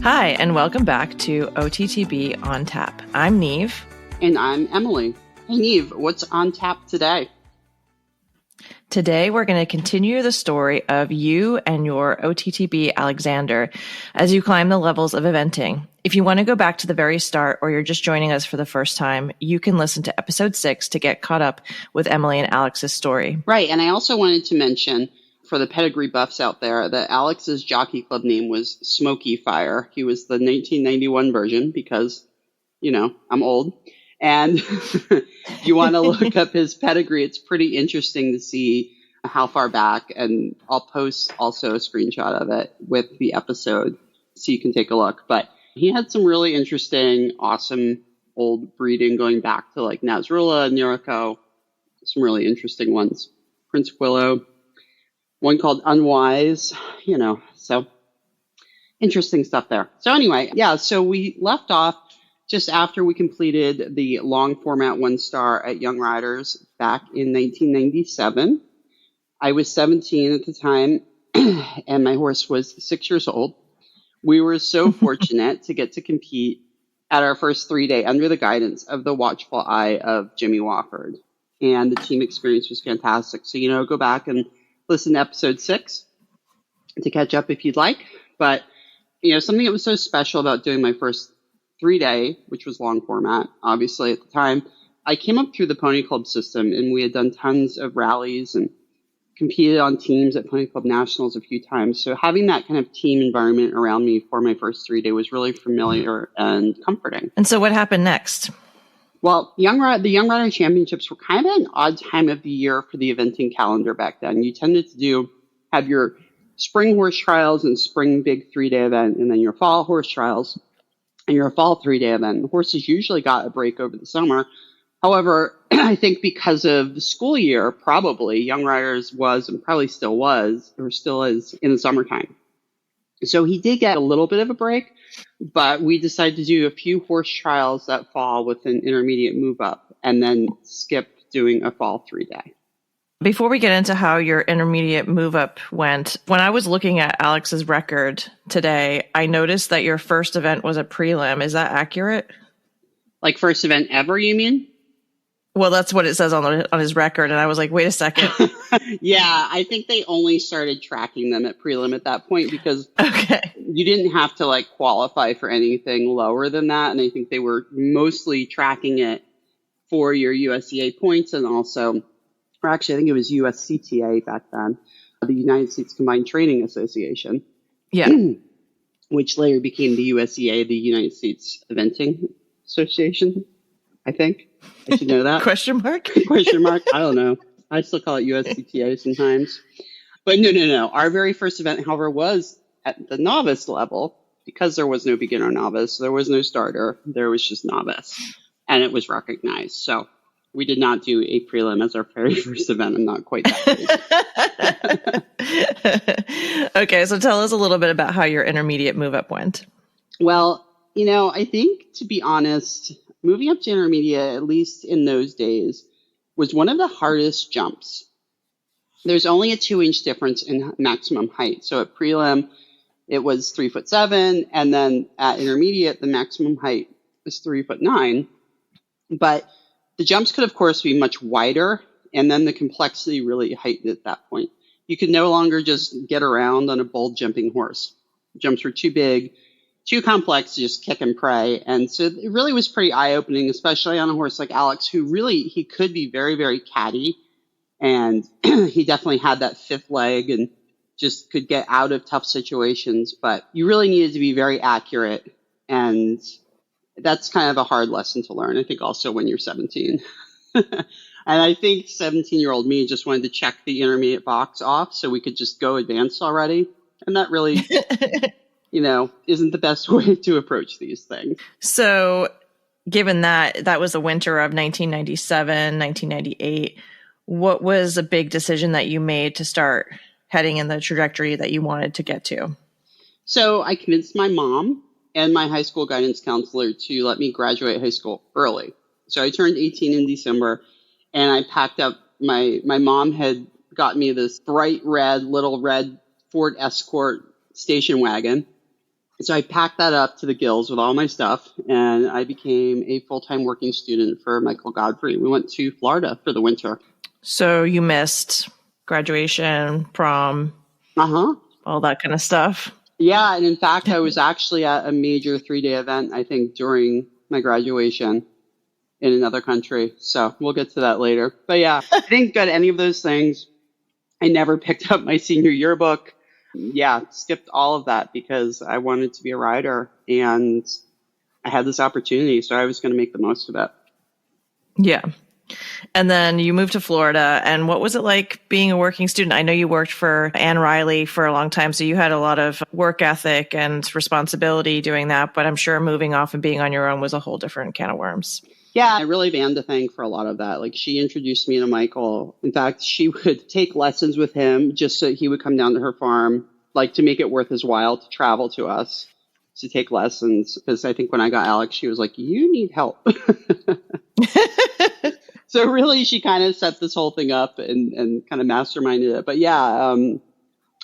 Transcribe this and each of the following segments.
Hi, and welcome back to OTTB On Tap. I'm Neve. And I'm Emily. Hey, Neve, what's on tap today? Today, we're going to continue the story of you and your OTTB Alexander as you climb the levels of eventing. If you want to go back to the very start or you're just joining us for the first time, you can listen to episode 6 to get caught up with Emily and Alex's story. Right, and I also wanted to mention for the pedigree buffs out there that Alex's jockey club name was Smoky Fire. He was the 1991 version because, I'm old. And if you want to look up his pedigree, it's pretty interesting to see how far back. And I'll post also a screenshot of it with the episode so you can take a look. But he had some really interesting, awesome old breeding going back to like Nasrullah and Niriko. Some really interesting ones. Prince Quillo. One called Unwise, so interesting stuff there. So anyway, so we left off just after we completed the long format 1-star at Young Riders back in 1997. I was 17 at the time, and my horse was 6 years old. We were so fortunate to get to compete at our first 3-day under the guidance of the watchful eye of Jimmy Wofford. And the team experience was fantastic. So, go back and listen to episode 6 to catch up if you'd like. But, something that was so special about doing my first 3-day, which was long format, obviously at the time, I came up through the Pony Club system and we had done tons of rallies and competed on teams at Pony Club Nationals a few times. So having that kind of team environment around me for my first 3-day was really familiar and comforting. And so what happened next? Well, the Young Rider Championships were kind of an odd time of the year for the eventing calendar back then. You tended to have your spring horse trials and spring big 3-day event, and then your fall horse trials and your fall 3-day event. The horses usually got a break over the summer. However, I think because of the school year, probably Young Riders was and probably still was or still is in the summertime. So he did get a little bit of a break, but we decided to do a few horse trials that fall with an intermediate move up and then skip doing a fall 3-day. Before we get into how your intermediate move up went, when I was looking at Alex's record today, I noticed that your first event was a prelim. Is that accurate? Like first event ever, you mean? Well, that's what it says on his record. And I was like, wait a second. Yeah, I think they only started tracking them at prelim at that point because you didn't have to qualify for anything lower than that. And I think they were mostly tracking it for your USCA points and also, or actually I think it was USCTA back then, the United States Combined Training Association. Yeah. Which later became the USCA, the United States Eventing Association, I think. I should know that. Question mark? Question mark? I don't know. I still call it USCTA sometimes. But no. Our very first event, however, was at the novice level because there was no beginner novice. There was no starter. There was just novice. And it was recognized. So we did not do a prelim as our very first event. I'm not quite that crazy. Okay, so tell us a little bit about how your intermediate move up went. Well, I think, to be honest, moving up to intermediate, at least in those days, was one of the hardest jumps. There's only a 2-inch difference in maximum height. So at prelim, it was 3'7", and then at intermediate, the maximum height was 3'9". But the jumps could, of course, be much wider, and then the complexity really heightened at that point. You could no longer just get around on a bold jumping horse. Jumps were too big, too complex to just kick and pray. And so it really was pretty eye-opening, especially on a horse like Alex, who really, he could be very, very catty. And he definitely had that fifth leg and just could get out of tough situations. But you really needed to be very accurate. And that's kind of a hard lesson to learn, I think, also when you're 17. And I think 17-year-old me just wanted to check the intermediate box off so we could just go advanced already. And that really, isn't the best way to approach these things. So given that was the winter of 1997, 1998, what was a big decision that you made to start heading in the trajectory that you wanted to get to? So I convinced my mom and my high school guidance counselor to let me graduate high school early. So I turned 18 in December, and I packed up my mom had got me this bright red, little red Ford Escort station wagon. So I packed that up to the gills with all my stuff, and I became a full-time working student for Michael Godfrey. We went to Florida for the winter. So you missed graduation, prom, all that kind of stuff. Yeah, and in fact, I was actually at a major 3-day event, I think, during my graduation in another country. So we'll get to that later. But yeah, I didn't go to any of those things. I never picked up my senior yearbook. Yeah, skipped all of that because I wanted to be a rider and I had this opportunity, so I was going to make the most of it. Yeah. And then you moved to Florida. And what was it like being a working student? I know you worked for Anne Riley for a long time, so you had a lot of work ethic and responsibility doing that. But I'm sure moving off and being on your own was a whole different can of worms. Yeah, I really have Anne to thank for a lot of that. Like, she introduced me to Michael. In fact, she would take lessons with him just so he would come down to her farm, like to make it worth his while to travel to us to take lessons. Because I think when I got Alex, she was like, you need help. So really, she kind of set this whole thing up and kind of masterminded it. But yeah,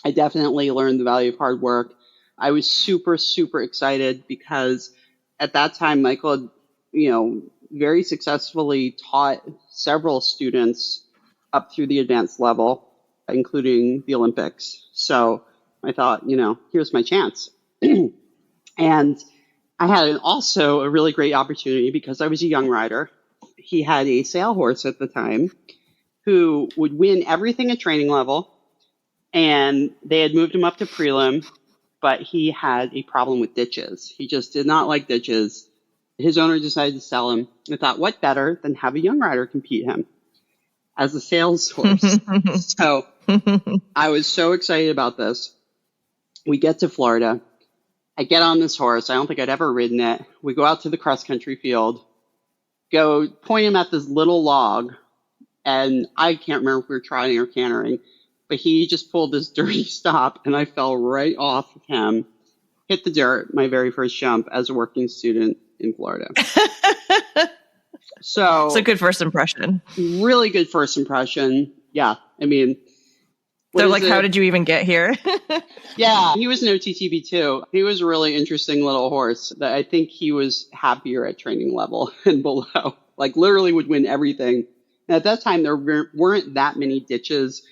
I definitely learned the value of hard work. I was super, super excited because at that time, Michael had, very successfully taught several students up through the advanced level, including the Olympics. So I thought, here's my chance. And I had also a really great opportunity because I was a young rider. He had a sale horse at the time who would win everything at training level. And they had moved him up to prelim, but he had a problem with ditches. He just did not like ditches. His owner decided to sell him. I thought, what better than have a young rider compete him as a sales horse? So I was so excited about this. We get to Florida. I get on this horse. I don't think I'd ever ridden it. We go out to the cross-country field, go point him at this little log, and I can't remember if we were trotting or cantering, but he just pulled this dirty stop, and I fell right off of him, hit the dirt, my very first jump as a working student in Florida. So it's a good first impression. Really good first impression. Yeah. I mean, they're like, how did you even get here? Yeah. He was an OTTB too. He was a really interesting little horse that I think he was happier at training level and below, like literally would win everything. And at that time, there weren't that many ditches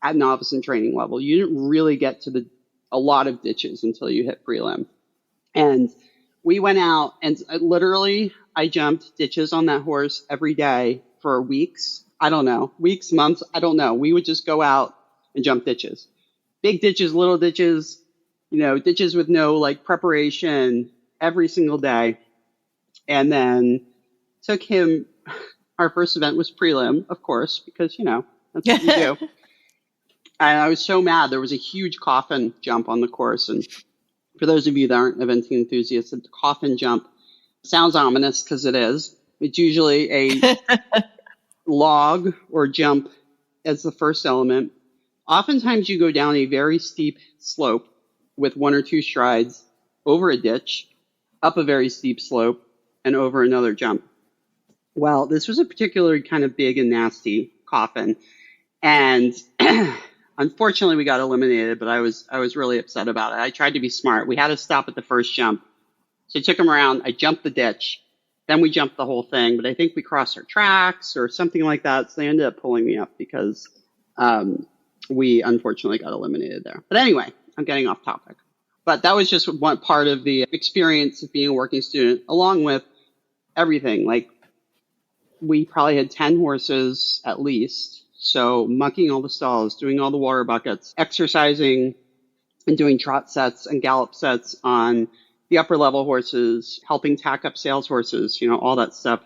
at novice and training level. You didn't really get to a lot of ditches until you hit prelim. And we went out and literally I jumped ditches on that horse every day for weeks. I don't know. Weeks, months. I don't know. We would just go out and jump ditches. Big ditches, little ditches, ditches with no like preparation every single day. And then took him, our first event was prelim, of course, because, that's what you do. And I was so mad. There was a huge coffin jump on the course. And for those of you that aren't eventing enthusiasts, the coffin jump sounds ominous because it is. It's usually a log or jump as the first element. Oftentimes you go down a very steep slope with one or two strides over a ditch, up a very steep slope, and over another jump. Well, this was a particularly kind of big and nasty coffin. And unfortunately, we got eliminated, but I was really upset about it. I tried to be smart. We had to stop at the first jump. So I took him around. I jumped the ditch. Then we jumped the whole thing. But I think we crossed our tracks or something like that. So they ended up pulling me up because we unfortunately got eliminated there. But anyway, I'm getting off topic. But that was just one part of the experience of being a working student, along with everything. Like, we probably had 10 horses at least. So mucking all the stalls, doing all the water buckets, exercising and doing trot sets and gallop sets on the upper level horses, helping tack up sales horses, all that stuff,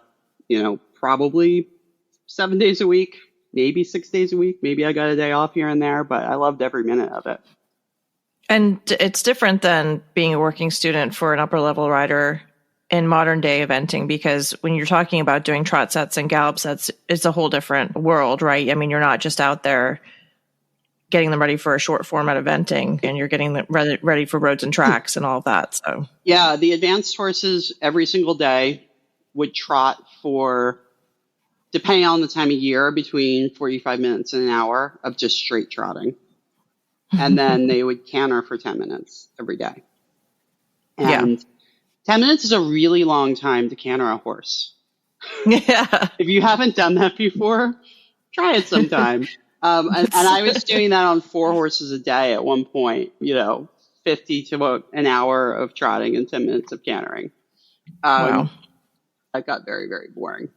probably 7 days a week, maybe 6 days a week. Maybe I got a day off here and there, but I loved every minute of it. And it's different than being a working student for an upper level rider in modern day eventing, because when you're talking about doing trot sets and gallop sets, it's a whole different world, right? I mean, you're not just out there getting them ready for a short format eventing, and you're getting them ready for roads and tracks and all of that. So yeah, the advanced horses every single day would trot for, depending on the time of year, between 45 minutes and an hour of just straight trotting. And then they would canter for 10 minutes every day. Yeah. And 10 minutes is a really long time to canter a horse. Yeah. If you haven't done that before, try it sometime. And I was doing that on 4 horses a day at one point, 50 to an hour of trotting and 10 minutes of cantering. Wow. That got very, very boring.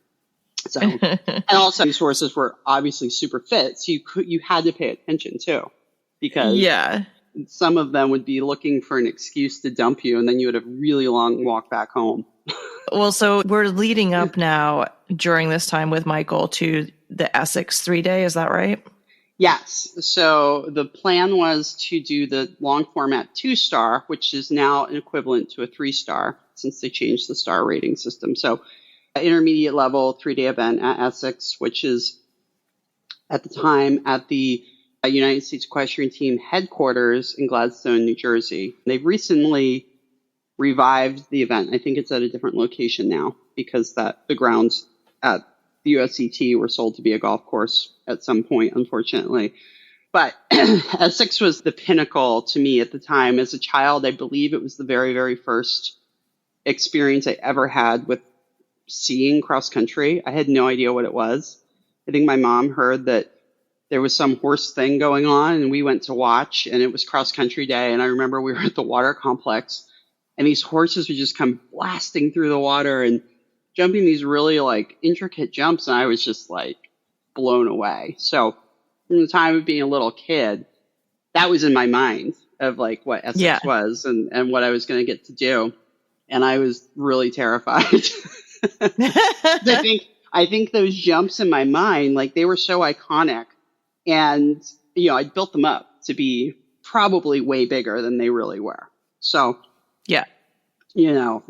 So, and also these horses were obviously super fit, so you had to pay attention too, because Yeah. some of them would be looking for an excuse to dump you, and then you would have a really long walk back home. Well, so we're leading up now during this time with Michael to the Essex 3-Day. Is that right? Yes. So the plan was to do the long format 2-star, which is now an equivalent to a 3-star since they changed the star rating system. So intermediate level 3-day event at Essex, which is at the time at the United States Equestrian Team headquarters in Gladstone, New Jersey. They've recently revived the event. I think it's at a different location now because the grounds at the USCT were sold to be a golf course at some point, unfortunately. But Essex was the pinnacle to me at the time. As a child, I believe it was the very, very first experience I ever had with seeing cross country. I had no idea what it was. I think my mom heard that there was some horse thing going on and we went to watch, and it was cross country day. And I remember we were at the water complex and these horses would just come blasting through the water and jumping these really like intricate jumps. And I was just like blown away. So from the time of being a little kid, that was in my mind of like what Essex was and what I was going to get to do. And I was really terrified. I think those jumps in my mind, like they were so iconic, and I built them up to be probably way bigger than they really were. So, yeah,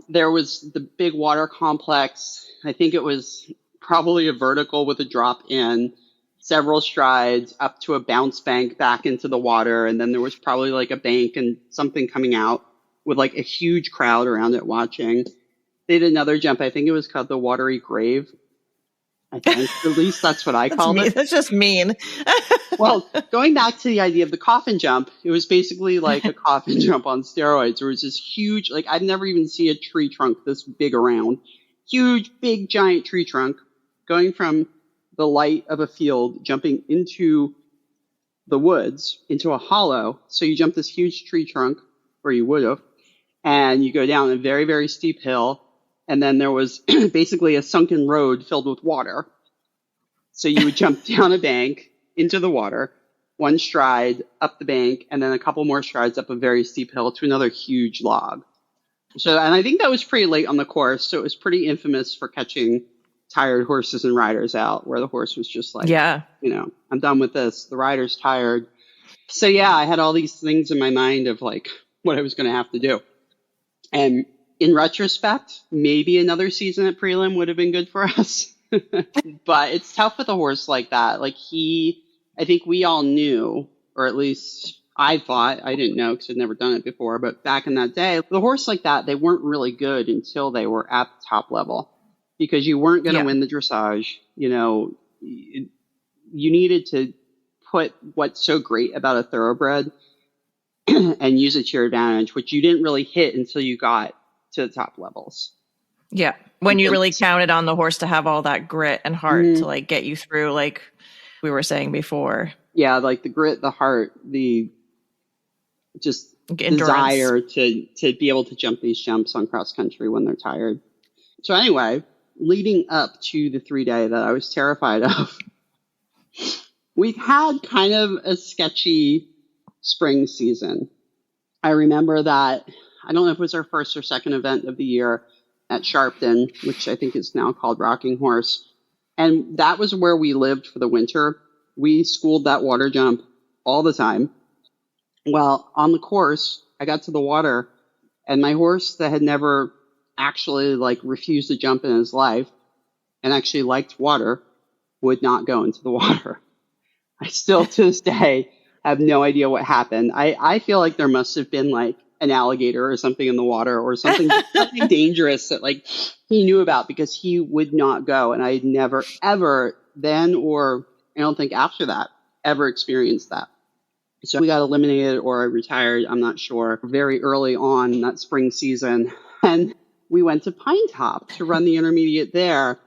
there was the big water complex. I think it was probably a vertical with a drop in, several strides up to a bounce bank back into the water, and then there was probably like a bank and something coming out with like a huge crowd around it watching. They did another jump. I think it was called the Watery Grave. I think. At least that's what I called it. That's just mean. Well, going back to the idea of the coffin jump, it was basically like a coffin jump on steroids. There was this huge, like I've never even seen a tree trunk this big around. Huge, big, giant tree trunk going from the light of a field, jumping into the woods, into a hollow. So you jump this huge tree trunk, or you would have, and you go down a very, very steep hill. And then there was basically a sunken road filled with water. So you would jump down a bank into the water, one stride up the bank, and then a couple more strides up a very steep hill to another huge log. So, and I think that was pretty late on the course. So it was pretty infamous for catching tired horses and riders out, where the horse was just like, I'm done with this. The rider's tired. So yeah, I had all these things in my mind of like what I was going to have to do. And in retrospect, maybe another season at prelim would have been good for us. But it's tough with a horse like that. Like I think we all knew, or at least I thought, I didn't know because I'd never done it before, but back in that day, the horse like that, they weren't really good until they were at the top level, because you weren't going to win the dressage. You needed to put what's so great about a thoroughbred and use it to your advantage, which you didn't really hit until you got to the top levels. Yeah. When you really counted on the horse to have all that grit and heart to like get you through, like we were saying before. Yeah. Like the grit, the heart, the just endurance. Desire to be able to jump these jumps on cross country when they're tired. So anyway, leading up to the 3-day that I was terrified of, we've had kind of a sketchy spring season. I remember that, I don't know if it was our first or second event of the year at Sharpton, which I think is now called Rocking Horse. And that was where we lived for the winter. We schooled that water jump all the time. Well, on the course, I got to the water, and my horse that had never actually like refused to jump in his life and actually liked water would not go into the water. I still to this day have no idea what happened. I feel like there must have been like an alligator or something in the water, or something dangerous that like he knew about, because he would not go. And I had never, ever then, or I don't think after that, ever experienced that. So we got eliminated or I retired, I'm not sure, very early on that spring season. And we went to Pine Top to run the intermediate there.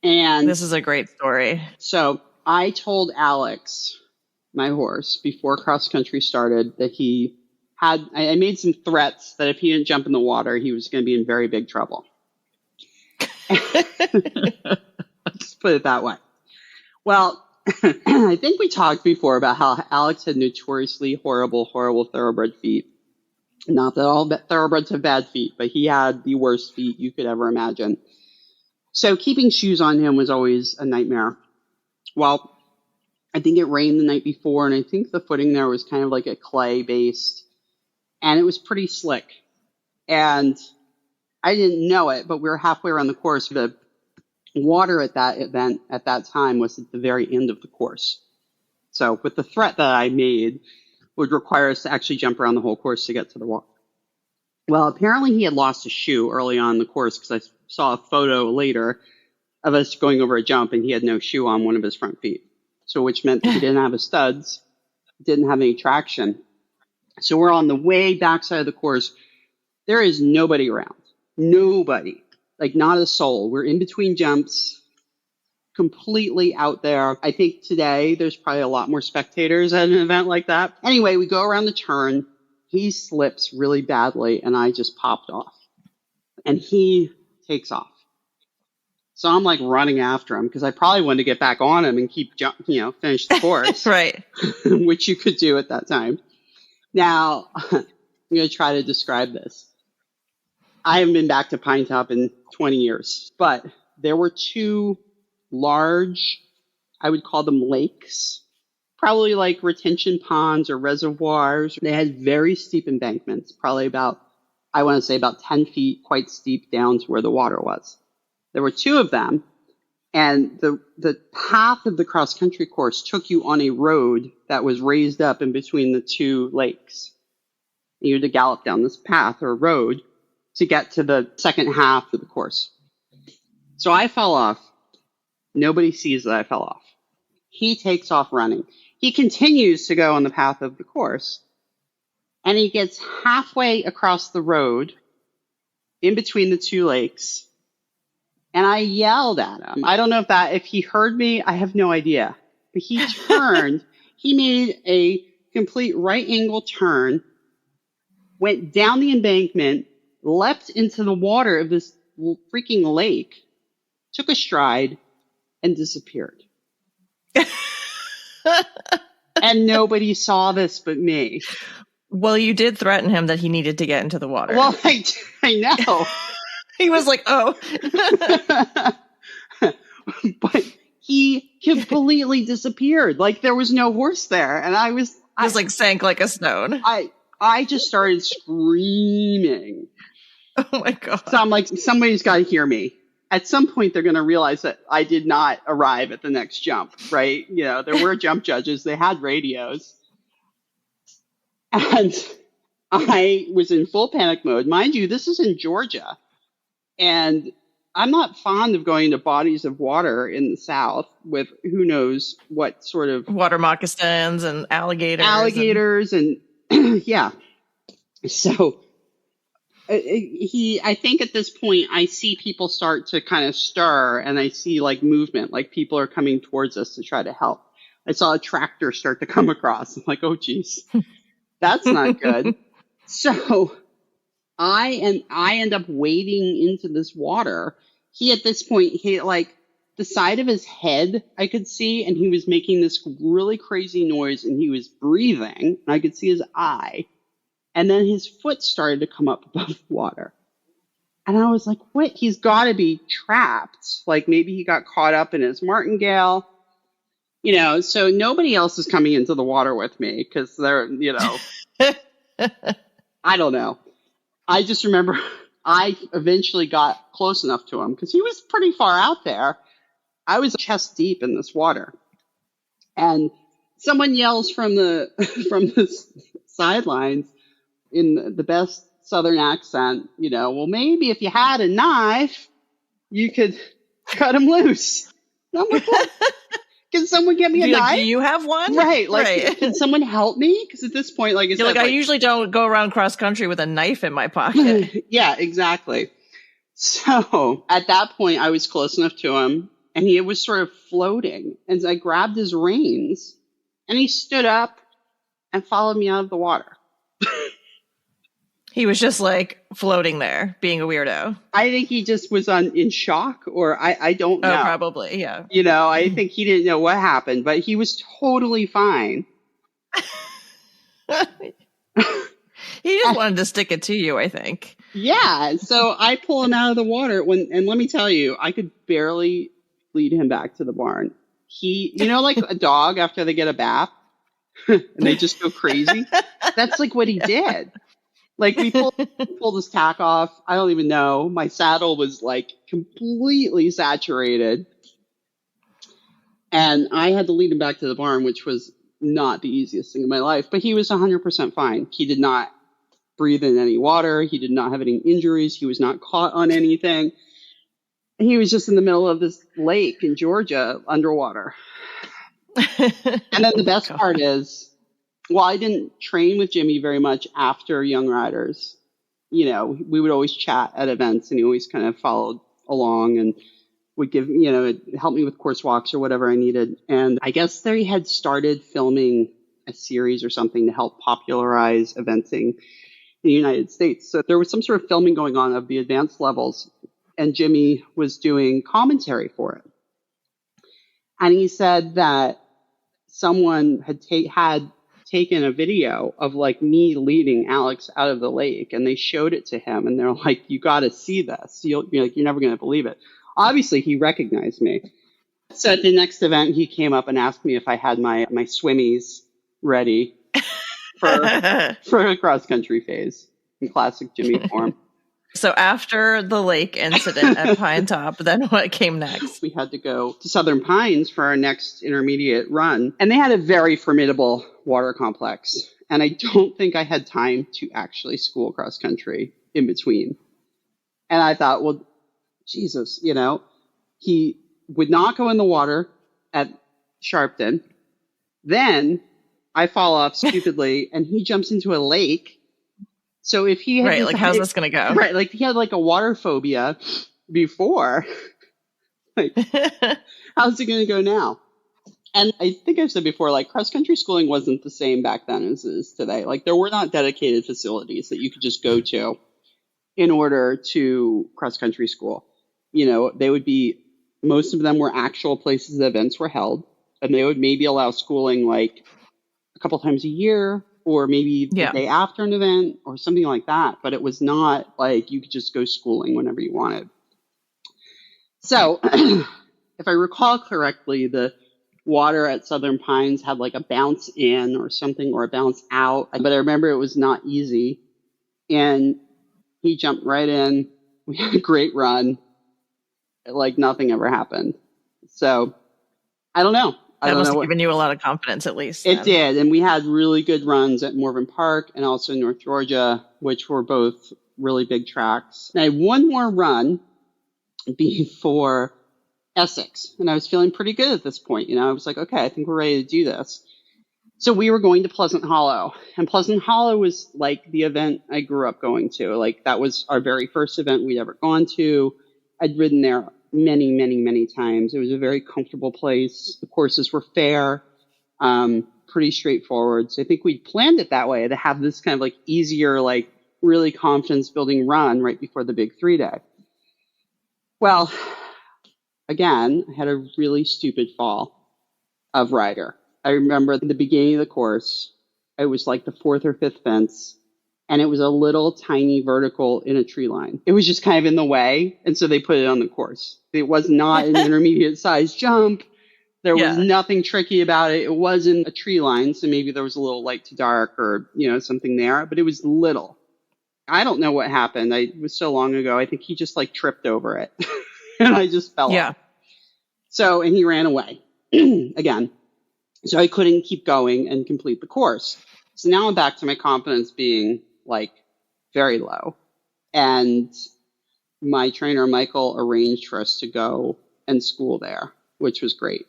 And this is a great story. So I told Alex, my horse, before cross country started that I made some threats that if he didn't jump in the water, he was going to be in very big trouble. Let's put it that way. Well, I think we talked before about how Alex had notoriously horrible thoroughbred feet. Not that all thoroughbreds have bad feet, but he had the worst feet you could ever imagine. So keeping shoes on him was always a nightmare. Well, I think it rained the night before, and I think the footing there was kind of like a clay-based, and it was pretty slick. And I didn't know it, but we were halfway around the course. The water at that event at that time was at the very end of the course. So with the threat that I made would require us to actually jump around the whole course to get to the water. Well, apparently he had lost a shoe early on in the course because I saw a photo later of us going over a jump and he had no shoe on one of his front feet. So which meant he didn't have his studs, didn't have any traction. So we're on the way backside of the course. There is nobody around. Nobody. Like not a soul. We're in between jumps, completely out there. I think today there's probably a lot more spectators at an event like that. Anyway, we go around the turn. He slips really badly and I just popped off. And he takes off. So I'm like running after him because I probably wanted to get back on him and keep, finish the course. Right. Which you could do at that time. Now, I'm going to try to describe this. I haven't been back to Pine Top in 20 years, but there were two large, I would call them lakes, probably like retention ponds or reservoirs. They had very steep embankments, probably about 10 feet, quite steep down to where the water was. There were two of them, and the path of the cross-country course took you on a road that was raised up in between the two lakes. You had to gallop down this path or road to get to the second half of the course. So I fell off. Nobody sees that I fell off. He takes off running. He continues to go on the path of the course, and he gets halfway across the road in between the two lakes. And I yelled at him. I don't know if he heard me. I have no idea. But he turned. He made a complete right angle turn, went down the embankment, leapt into the water of this freaking lake, took a stride, and disappeared. And nobody saw this but me. Well, you did threaten him that he needed to get into the water. Well, I know. He was like, oh. But he completely disappeared. Like there was no horse there. And I like sank like a stone. I just started screaming. Oh my God. So I'm like, somebody's got to hear me. At some point, they're going to realize that I did not arrive at the next jump, right? There were jump judges. They had radios. And I was in full panic mode. Mind you, this is in Georgia. And I'm not fond of going to bodies of water in the South with who knows what sort of water moccasins and alligators and yeah. So I think at this point I see people start to kind of stir and I see like movement, like people are coming towards us to try to help. I saw a tractor start to come across. I'm like, oh geez, that's not good. So I end up wading into this water. He, at this point, like the side of his head I could see, and he was making this really crazy noise, and he was breathing, and I could see his eye. And then his foot started to come up above the water. And I was like, what? He's got to be trapped. Like maybe he got caught up in his martingale. So nobody else is coming into the water with me because they're, I don't know. I just remember I eventually got close enough to him because he was pretty far out there. I was chest deep in this water. And someone yells from the sidelines in the best Southern accent, well, maybe if you had a knife, you could cut him loose. And I'm like, what? can someone get me a knife? Do you have one? Right. Like, right. Can someone help me? Because at this point, like I said, I usually don't go around cross country with a knife in my pocket. Yeah, exactly. So at that point, I was close enough to him, and he was sort of floating. And I grabbed his reins, and he stood up and followed me out of the water. He was just like floating there, being a weirdo. I think he just was in shock, or I don't know. Oh, probably, yeah. I think he didn't know what happened, but he was totally fine. He just wanted to stick it to you, I think. Yeah, so I pull him out of the water, and let me tell you, I could barely lead him back to the barn. He, like a dog after they get a bath, and they just go crazy? That's like what he did. Like, we pulled his tack off. I don't even know. My saddle was like completely saturated. And I had to lead him back to the barn, which was not the easiest thing in my life. But he was 100% fine. He did not breathe in any water. He did not have any injuries. He was not caught on anything. He was just in the middle of this lake in Georgia underwater. And then the best part is, well, I didn't train with Jimmy very much after Young Riders. We would always chat at events, and he always kind of followed along and would give, help me with course walks or whatever I needed. And I guess they had started filming a series or something to help popularize eventing in the United States. So there was some sort of filming going on of the advanced levels, and Jimmy was doing commentary for it. And he said that someone had taken a video of like me leading Alex out of the lake, and they showed it to him, and they're like, "You got to see this. You're never going to believe it." Obviously, he recognized me. So at the next event, he came up and asked me if I had my swimmies ready for a cross country phase in classic Jimmy form. So after the lake incident at Pine Top, then what came next? We had to go to Southern Pines for our next intermediate run. And they had a very formidable water complex. And I don't think I had time to actually school cross country in between. And I thought, well, Jesus, he would not go in the water at Sharpton. Then I fall off stupidly, and he jumps into a lake. So if he had how's this going to go? Right, like he had like a water phobia before. Like, how's it going to go now? And I think I've said before, like, cross-country schooling wasn't the same back then as it is today. Like, there were not dedicated facilities that you could just go to in order to cross-country school. They would be, most of them were actual places the events were held, and they would maybe allow schooling like a couple times a year, or maybe the day after an event or something like that. But it was not like you could just go schooling whenever you wanted. So if I recall correctly, the water at Southern Pines had like a bounce in or something, or a bounce out. But I remember it was not easy. And he jumped right in. We had a great run. Like nothing ever happened. So I don't know. That must have given you a lot of confidence, at least. It did. And we had really good runs at Morven Park and also North Georgia, which were both really big tracks. And I had one more run before Essex. And I was feeling pretty good at this point. I was like, okay, I think we're ready to do this. So we were going to Pleasant Hollow. And Pleasant Hollow was like the event I grew up going to. Like, that was our very first event we'd ever gone to. I'd ridden there many, many, many times. It was a very comfortable place. The courses were fair, pretty straightforward. So I think we planned it that way, to have this kind of like easier, like really confidence building run right before the big 3-day. Well, again, I had a really stupid fall of rider. I remember at the beginning of the course, it was like the fourth or fifth fence, and it was a little tiny vertical in a tree line. It was just kind of in the way, and so they put it on the course. It was not an intermediate size jump. There was nothing tricky about it. It wasn't a tree line, so maybe there was a little light to dark or, something there, but it was little. I don't know what happened. It was so long ago. I think he just like tripped over it, and I just fell off. So, and he ran away again. So I couldn't keep going and complete the course. So now I'm back to my confidence being like very low. And my trainer, Michael, arranged for us to go and school there, which was great.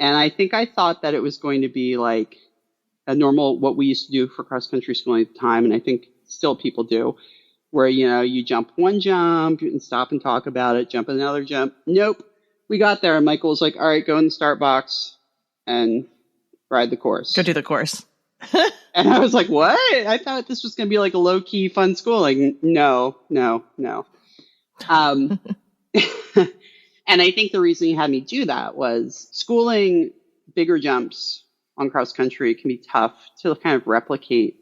And I think I thought that it was going to be like a normal, what we used to do for cross-country schooling at the time, and I think still people do, where, you jump one jump and stop and talk about it, jump another jump. Nope. We got there, and Michael was like, all right, go in the start box and ride the course. Go do the course. And I was like, what? I thought this was going to be like a low-key fun schooling. No. And I think the reason he had me do that was schooling bigger jumps on cross country can be tough to kind of replicate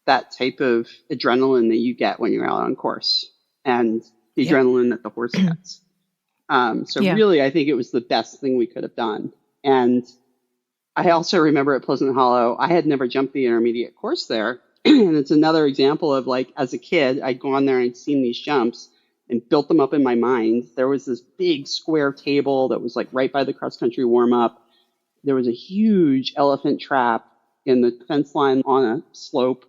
that type of adrenaline that you get when you're out on course and the adrenaline that the horse gets. Really, I think it was the best thing we could have done. And I also remember at Pleasant Hollow, I had never jumped the intermediate course there. And it's another example of like, as a kid, I'd gone there and I'd seen these jumps and built them up in my mind. There was this big square table that was like right by the cross country warm up. There was a huge elephant trap in the fence line on a slope.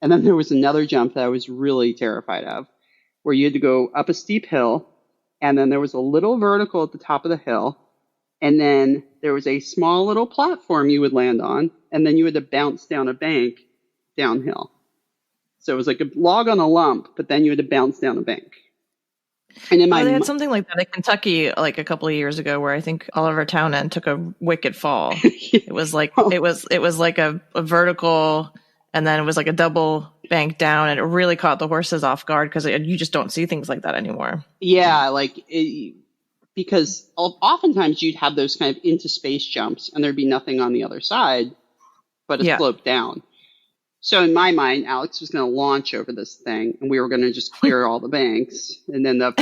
And then there was another jump that I was really terrified of, where you had to go up a steep hill, and then there was a little vertical at the top of the hill, and then there was a small little platform you would land on, and then you had to bounce down a bank downhill. So it was like a log on a lump, but then you had to bounce down a bank. And they had something like that in Kentucky like a couple of years ago, where I think Oliver Townend took a wicked fall. It was like it was like a vertical, and then it was like a double bank down, and it really caught the horses off guard because you just don't see things like that anymore. Yeah, because oftentimes you'd have those kind of into space jumps, and there'd be nothing on the other side but a slope down. So in my mind, Alex was going to launch over this thing, and we were going to just clear all the banks and then the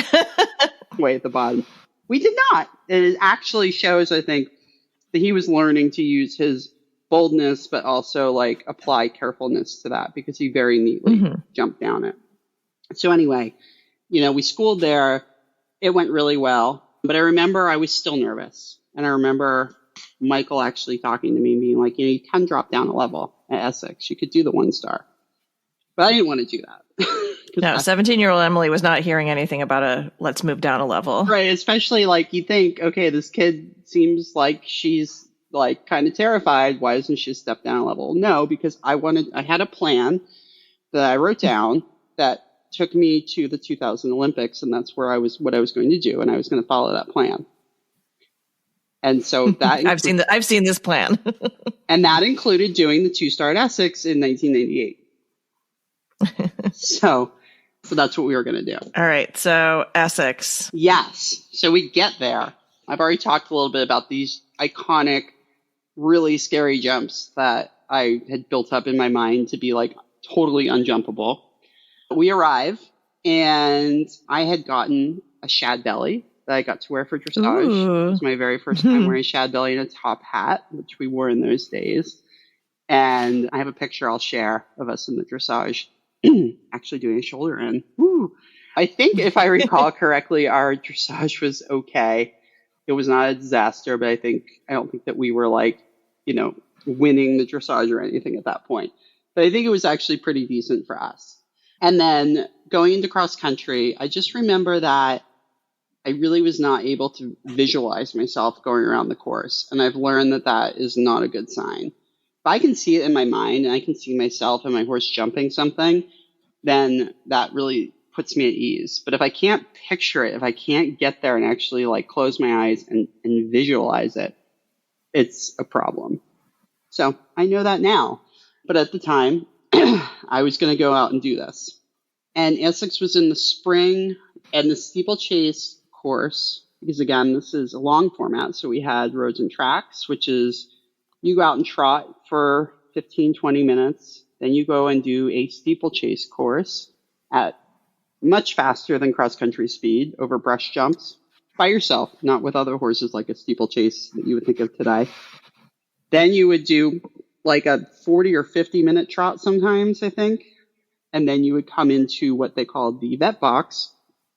way at the bottom. We did not. And it actually shows, I think, that he was learning to use his boldness, but also like apply carefulness to that, because he very neatly jumped down it. So anyway, we schooled there. It went really well, but I remember I was still nervous. And I remember Michael actually talking to me and being like, you can drop down a level at Essex. You could do the 1-star. But I didn't want to do that. No, 17-year-old Emily was not hearing anything about let's move down a level. Right, especially like you think, okay, this kid seems like she's like kind of terrified. Why doesn't she step down a level? No, because I had a plan that I wrote down that took me to the 2000 Olympics, and that's what I was going to do, and I was going to follow that plan. And so that I've seen this plan. And that included doing the 2-star at Essex in 1998. So that's what we were going to do. All right. So Essex. Yes. So we get there. I've already talked a little bit about these iconic, really scary jumps that I had built up in my mind to be like totally unjumpable. We arrive, and I had gotten a shad belly that I got to wear for dressage. Ooh. It was my very first time wearing a shad belly and a top hat, which we wore in those days. And I have a picture I'll share of us in the dressage, actually doing a shoulder in. Woo. I think if I recall correctly, our dressage was okay. It was not a disaster, but I don't think that we were like, winning the dressage or anything at that point. But I think it was actually pretty decent for us. And then going into cross country, I just remember that I really was not able to visualize myself going around the course. And I've learned that that is not a good sign. If I can see it in my mind and I can see myself and my horse jumping something, then that really puts me at ease. But if I can't picture it, if I can't get there and actually like close my eyes and visualize it, it's a problem. So I know that now. But at the time, I was going to go out and do this. And Essex was in the spring, and the steeplechase course, because again, this is a long format. So we had roads and tracks, which is you go out and trot for 15, 20 minutes. Then you go and do a steeplechase course at much faster than cross-country speed over brush jumps by yourself, not with other horses like a steeplechase that you would think of today. Then you would do like a 40 or 50-minute trot sometimes, I think. And then you would come into what they called the vet box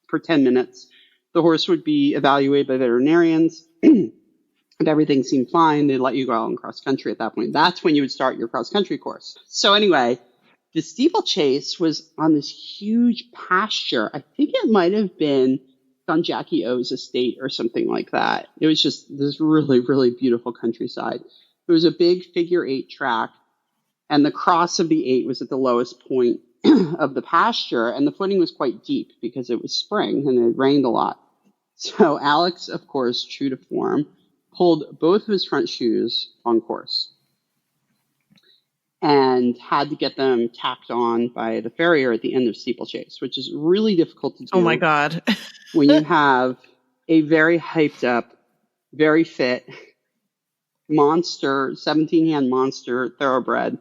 for 10 minutes. The horse would be evaluated by veterinarians. If everything seemed fine, they'd let you go out and cross country at that point. That's when you would start your cross country course. So anyway, the steeplechase was on this huge pasture. I think it might have been on Jackie O's estate or something like that. It was just this really, really beautiful countryside. It was a big figure 8 track, and the cross of the 8 was at the lowest point of the pasture, and the footing was quite deep because it was spring and it rained a lot. So Alex, of course, true to form, pulled both of his front shoes on course and had to get them tacked on by the farrier at the end of steeplechase, which is really difficult to do. Oh my God. When you have a very hyped up, very fit monster, 17-hand monster thoroughbred.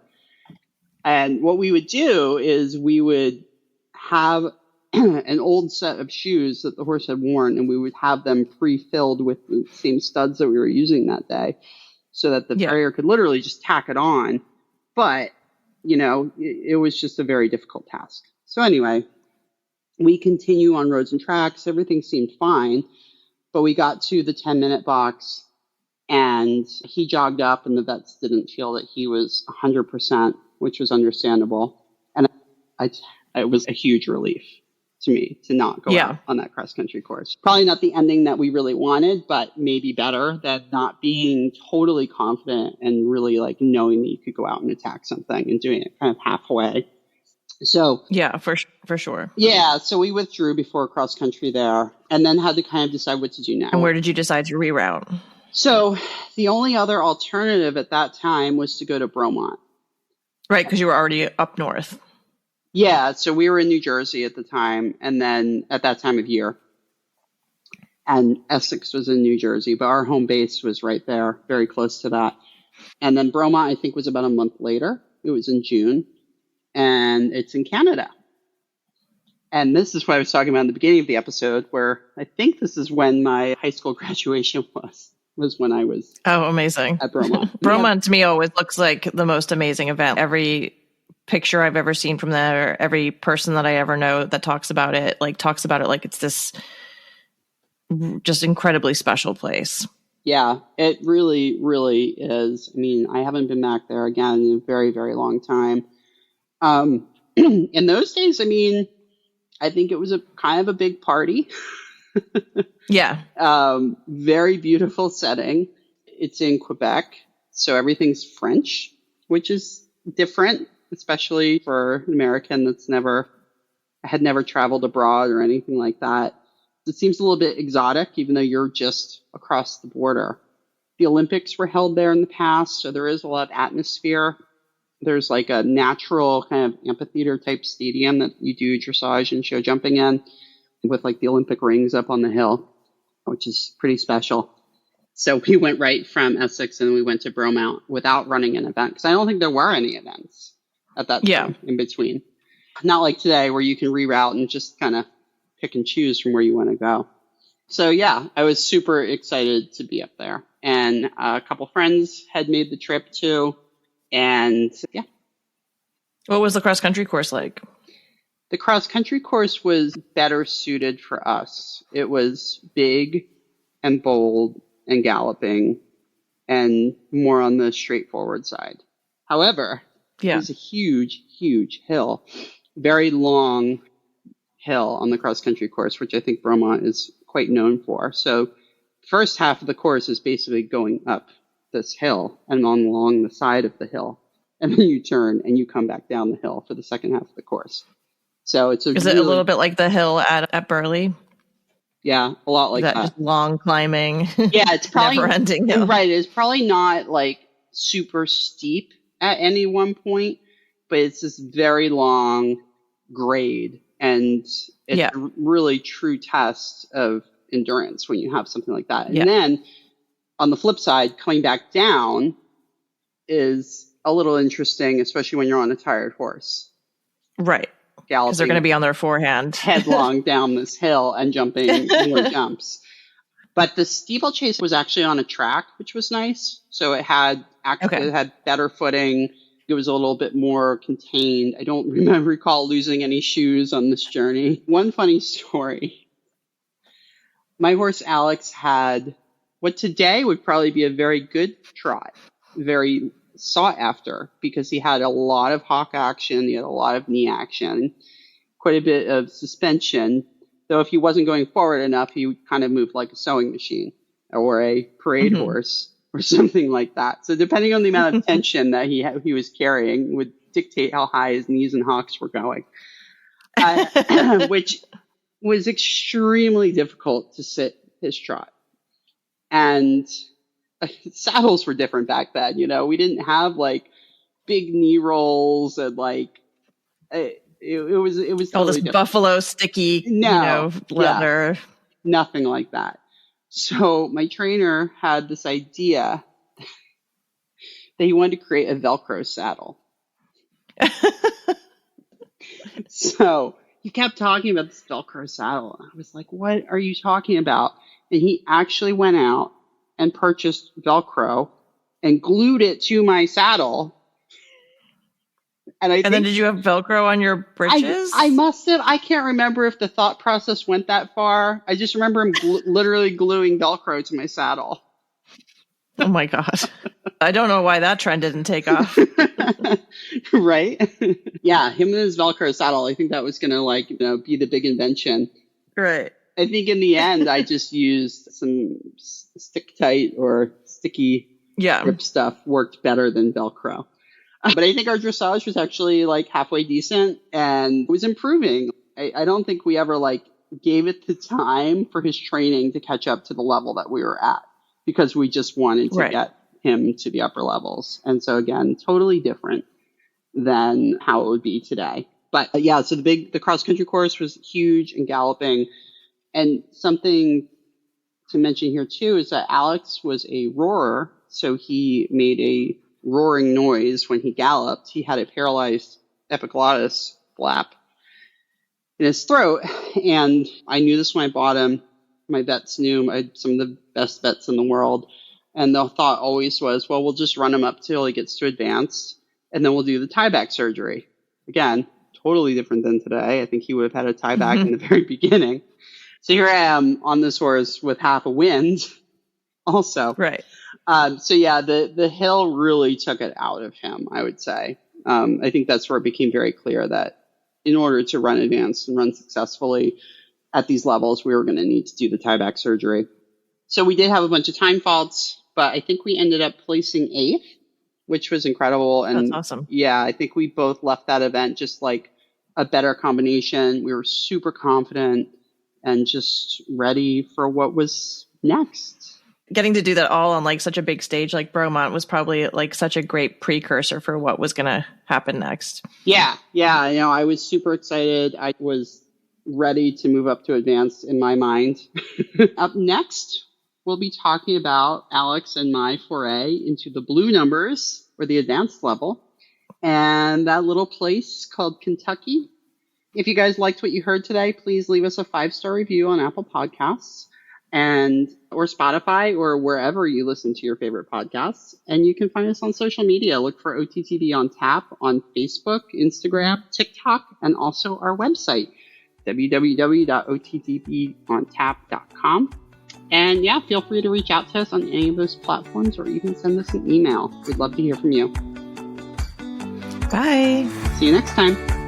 And what we would do is we would have an old set of shoes that the horse had worn, and we would have them pre-filled with the same studs that we were using that day so that the farrier could literally just tack it on. But, it was just a very difficult task. So anyway, we continue on roads and tracks. Everything seemed fine, but we got to the 10-minute box, and he jogged up, and the vets didn't feel that he was 100%, which was understandable. And it was a huge relief to me to not go out on that cross-country course. Probably not the ending that we really wanted, but maybe better than not being totally confident and really knowing that you could go out and attack something and doing it kind of halfway. So yeah, for sure. Yeah, so we withdrew before cross-country there and then had to kind of decide what to do now. And where did you decide to reroute? So the only other alternative at that time was to go to Bromont. Right, because you were already up north. Yeah, so we were in New Jersey at the time, and then at that time of year. And Essex was in New Jersey, but our home base was right there, very close to that. And then Bromont, I think, was about a month later. It was in June, and it's in Canada. And this is what I was talking about in the beginning of the episode, where I think this is when my high school graduation was when I was amazing at Bromont. Bromont to me always looks like the most amazing event. Every picture I've ever seen from there, every person that I ever know that talks about it like it's this just incredibly special place. Yeah, it really, really is. I mean, I haven't been back there again in a very, very long time. In those days, I mean, I think it was a kind of a big party. Yeah. Very beautiful setting. It's in Quebec, so everything's French, which is different, especially for an American that's had never traveled abroad or anything like that. It seems a little bit exotic, even though you're just across the border. The Olympics were held there in the past, so there is a lot of atmosphere. There's a natural kind of amphitheater type stadium that you do dressage and show jumping in with the Olympic rings up on the hill, which is pretty special. So we went right from Essex and we went to Bromont without running an event, because I don't think there were any events at that time in between. Not like today where you can reroute and just kind of pick and choose from where you want to go. So yeah, I was super excited to be up there. And a couple friends had made the trip too. And yeah. What was the cross-country course like? The cross-country course was better suited for us. It was big and bold and galloping and more on the straightforward side. However, it was a huge, huge hill, very long hill on the cross-country course, which I think Bromont is quite known for. So first half of the course is basically going up this hill and along the side of the hill. And then you turn and you come back down the hill for the second half of the course. So is it a little bit like the hill at Burley? Yeah, a lot like that. Just long climbing. Yeah, it's probably never ending hill. Right. It's probably not super steep at any one point, but it's this very long grade, and it's a really true test of endurance when you have something like that. And then on the flip side, coming back down is a little interesting, especially when you're on a tired horse. Right. Because they're going to be on their forehand. Headlong down this hill and jumping more jumps. But the steeplechase was actually on a track, which was nice. So it had it had better footing. It was a little bit more contained. I don't recall losing any shoes on this journey. One funny story. My horse Alex had what today would probably be a very good trot, very sought after, because he had a lot of hock action, he had a lot of knee action, quite a bit of suspension. Though if he wasn't going forward enough, he kind of moved like a sewing machine or a parade horse or something like that. So depending on the amount of tension that he was carrying would dictate how high his knees and hocks were going, which was extremely difficult to sit his trot. And saddles were different back then. You know, we didn't have like big knee rolls and like it was all totally this different. buffalo sticky, leather. Yeah, nothing like that. So my trainer had this idea that he wanted to create a Velcro saddle. So he kept talking about this Velcro saddle. I was like, what are you talking about? And he actually went out and purchased Velcro and glued it to my saddle. And then did you have Velcro on your breeches? I must have. I can't remember if the thought process went that far. I just remember him literally gluing Velcro to my saddle. Oh my God. I don't know why that trend didn't take off. Right? Yeah, him and his Velcro saddle. I think that was going to be the big invention. Right. I think in the end, I just used some stick tight or sticky grip stuff worked better than Velcro. But I think our dressage was actually like halfway decent and was improving. I don't think we ever like gave it the time for his training to catch up to the level that we were at because we just wanted to get him to the upper levels. And so again, totally different than how it would be today. But so the cross country course was huge and galloping. And something to mention here too is that Alex was a roarer. So he made a roaring noise when he galloped. He had a paralyzed epiglottis flap in his throat. And I knew this when I bought him. My vets knew. I had some of the best vets in the world. And the thought always was, well, we'll just run him up till he gets to advanced, and then we'll do the tieback surgery. Again, totally different than today. I think he would have had a tieback in the very beginning. So here I am on this horse with half a wind also. Right. The hill really took it out of him, I would say. I think that's where it became very clear that in order to run advanced and run successfully at these levels, we were going to need to do the tieback surgery. So we did have a bunch of time faults, but I think we ended up placing 8th, which was incredible. And that's awesome. Yeah, I think we both left that event just like a better combination. We were super confident and just ready for what was next. Getting to do that all on like such a big stage like Bromont was probably like such a great precursor for what was going to happen next. Yeah. I was super excited. I was ready to move up to advanced in my mind. Up next, we'll be talking about Alex and my foray into the blue numbers or the advanced level and that little place called Kentucky. If you guys liked what you heard today, please leave us a 5-star review on Apple Podcasts or Spotify or wherever you listen to your favorite podcasts. And you can find us on social media. Look for OTTB on Tap on Facebook, Instagram, TikTok, and also our website, www.ottbontap.com. And feel free to reach out to us on any of those platforms or even send us an email. We'd love to hear from you. Bye. See you next time.